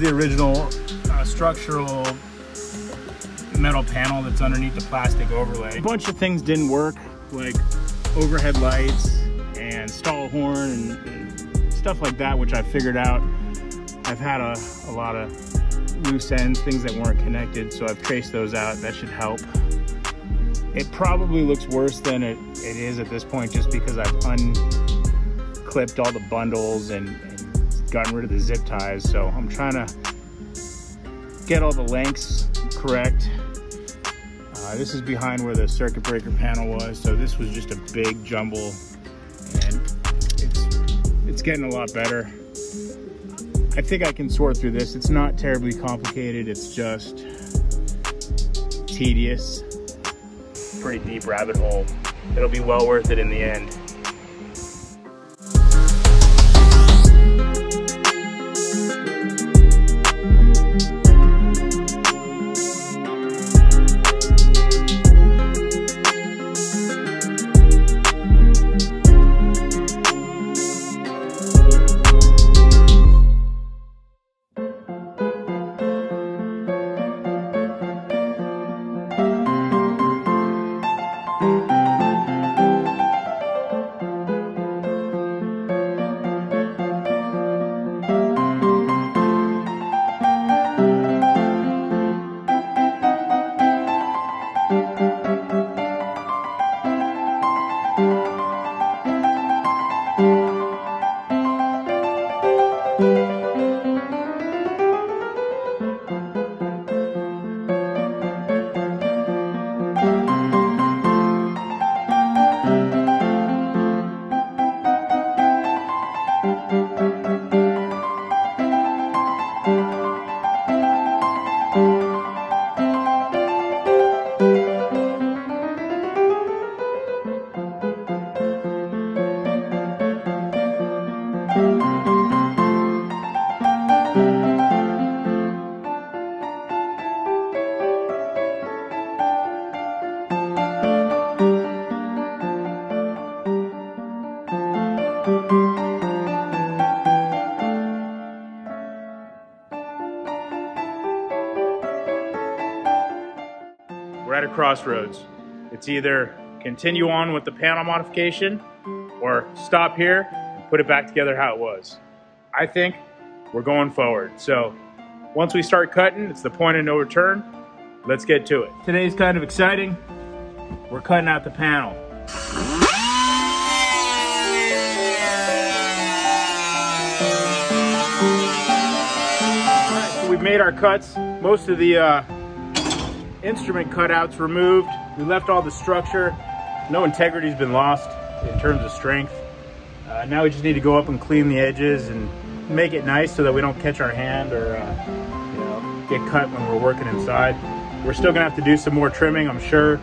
the original structural metal panel that's underneath the plastic overlay. A bunch of things didn't work, like overhead lights and stall horn and stuff like that, which I figured out. I've had a lot of loose ends, things that weren't connected, so I've traced those out. That should help. It probably looks worse than it is at this point, just because I've unclipped all the bundles and gotten rid of the zip ties. So I'm trying to get all the lengths correct. This is behind where the circuit breaker panel was, so this was just a big jumble, and it's getting a lot better. I think I can sort through this. It's not terribly complicated, it's just tedious. Pretty deep rabbit hole. It'll be well worth it in the end. We're at a crossroads. It's either continue on with the panel modification or stop here and put it back together how it was. I think we're going forward. So once we start cutting, it's the point of no return. Let's get to it. Today's kind of exciting. We're cutting out the panel. All right, so we've made our cuts. Most of the instrument cutouts removed. We left all the structure. No integrity's been lost in terms of strength. Now we just need to go up and clean the edges and make it nice so that we don't catch our hand or get cut when we're working inside. We're still gonna have to do some more trimming, I'm sure.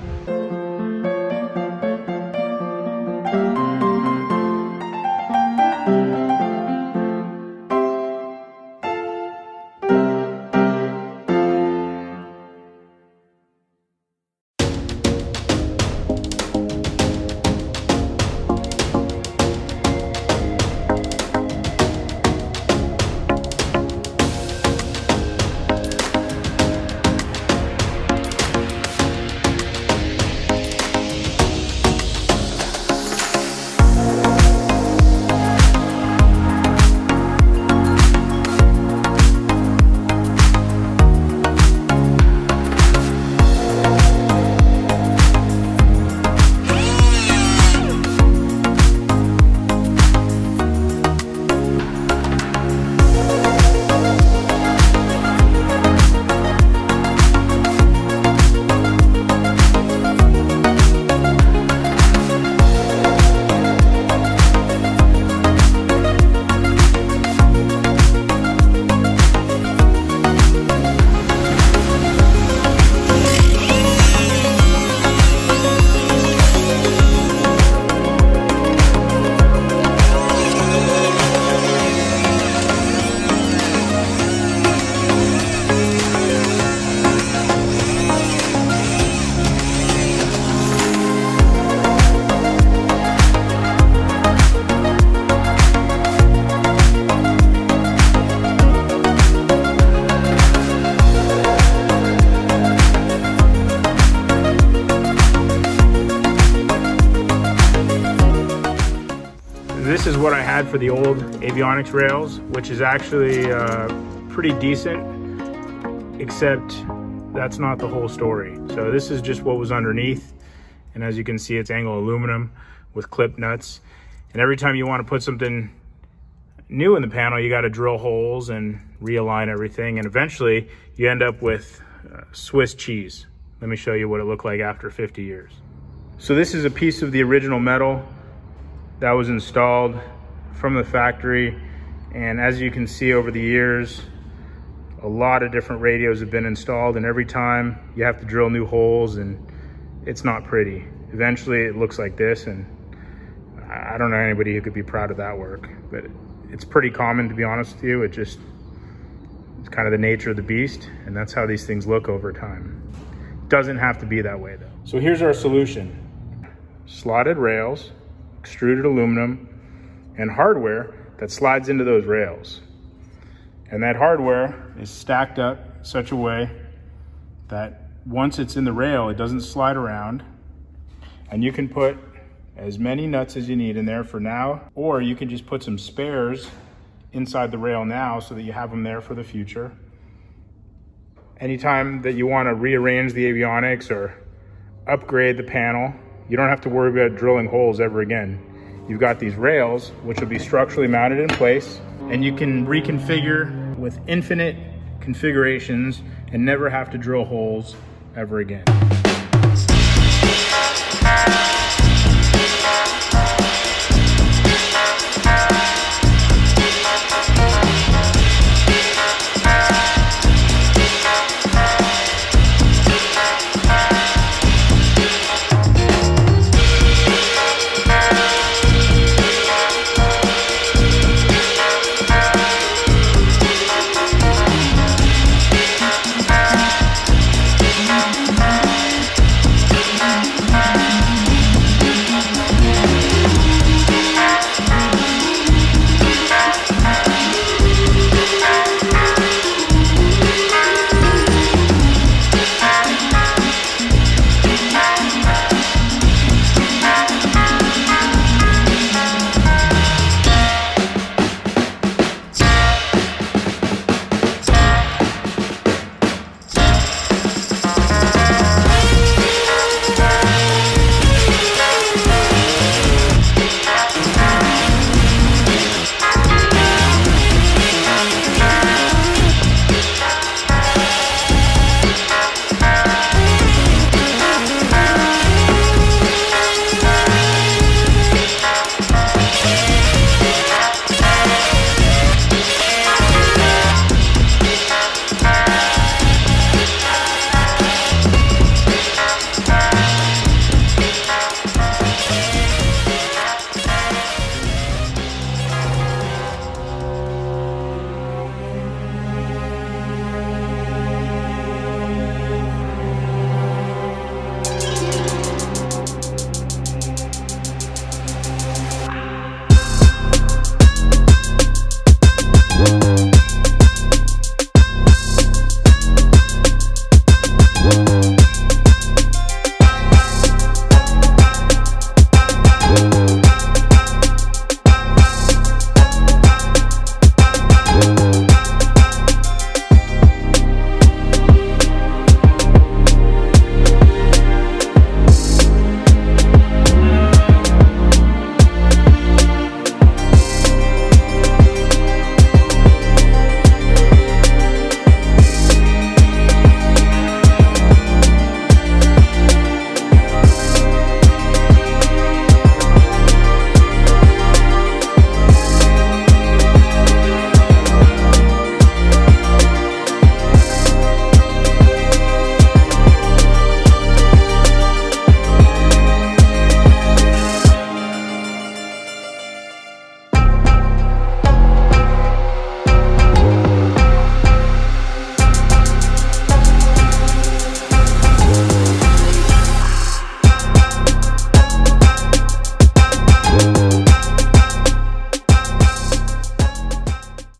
is what I had for the old avionics rails, which is actually pretty decent, except that's not the whole story. So this is just what was underneath. And as you can see, it's angle aluminum with clip nuts. And every time you want to put something new in the panel, you got to drill holes and realign everything. And eventually you end up with Swiss cheese. Let me show you what it looked like after 50 years. So this is a piece of the original metal that was installed from the factory. And as you can see over the years, a lot of different radios have been installed, and every time you have to drill new holes and it's not pretty. Eventually it looks like this, and I don't know anybody who could be proud of that work, but it's pretty common, to be honest with you. It's kind of the nature of the beast, and that's how these things look over time. Doesn't have to be that way though. So here's our solution. Slotted rails, extruded aluminum, and hardware that slides into those rails. And that hardware is stacked up such a way that once it's in the rail, it doesn't slide around. And you can put as many nuts as you need in there for now, or you can just put some spares inside the rail now so that you have them there for the future. Anytime that you want to rearrange the avionics or upgrade the panel, you don't have to worry about drilling holes ever again. You've got these rails, which will be structurally mounted in place, and you can reconfigure with infinite configurations and never have to drill holes ever again.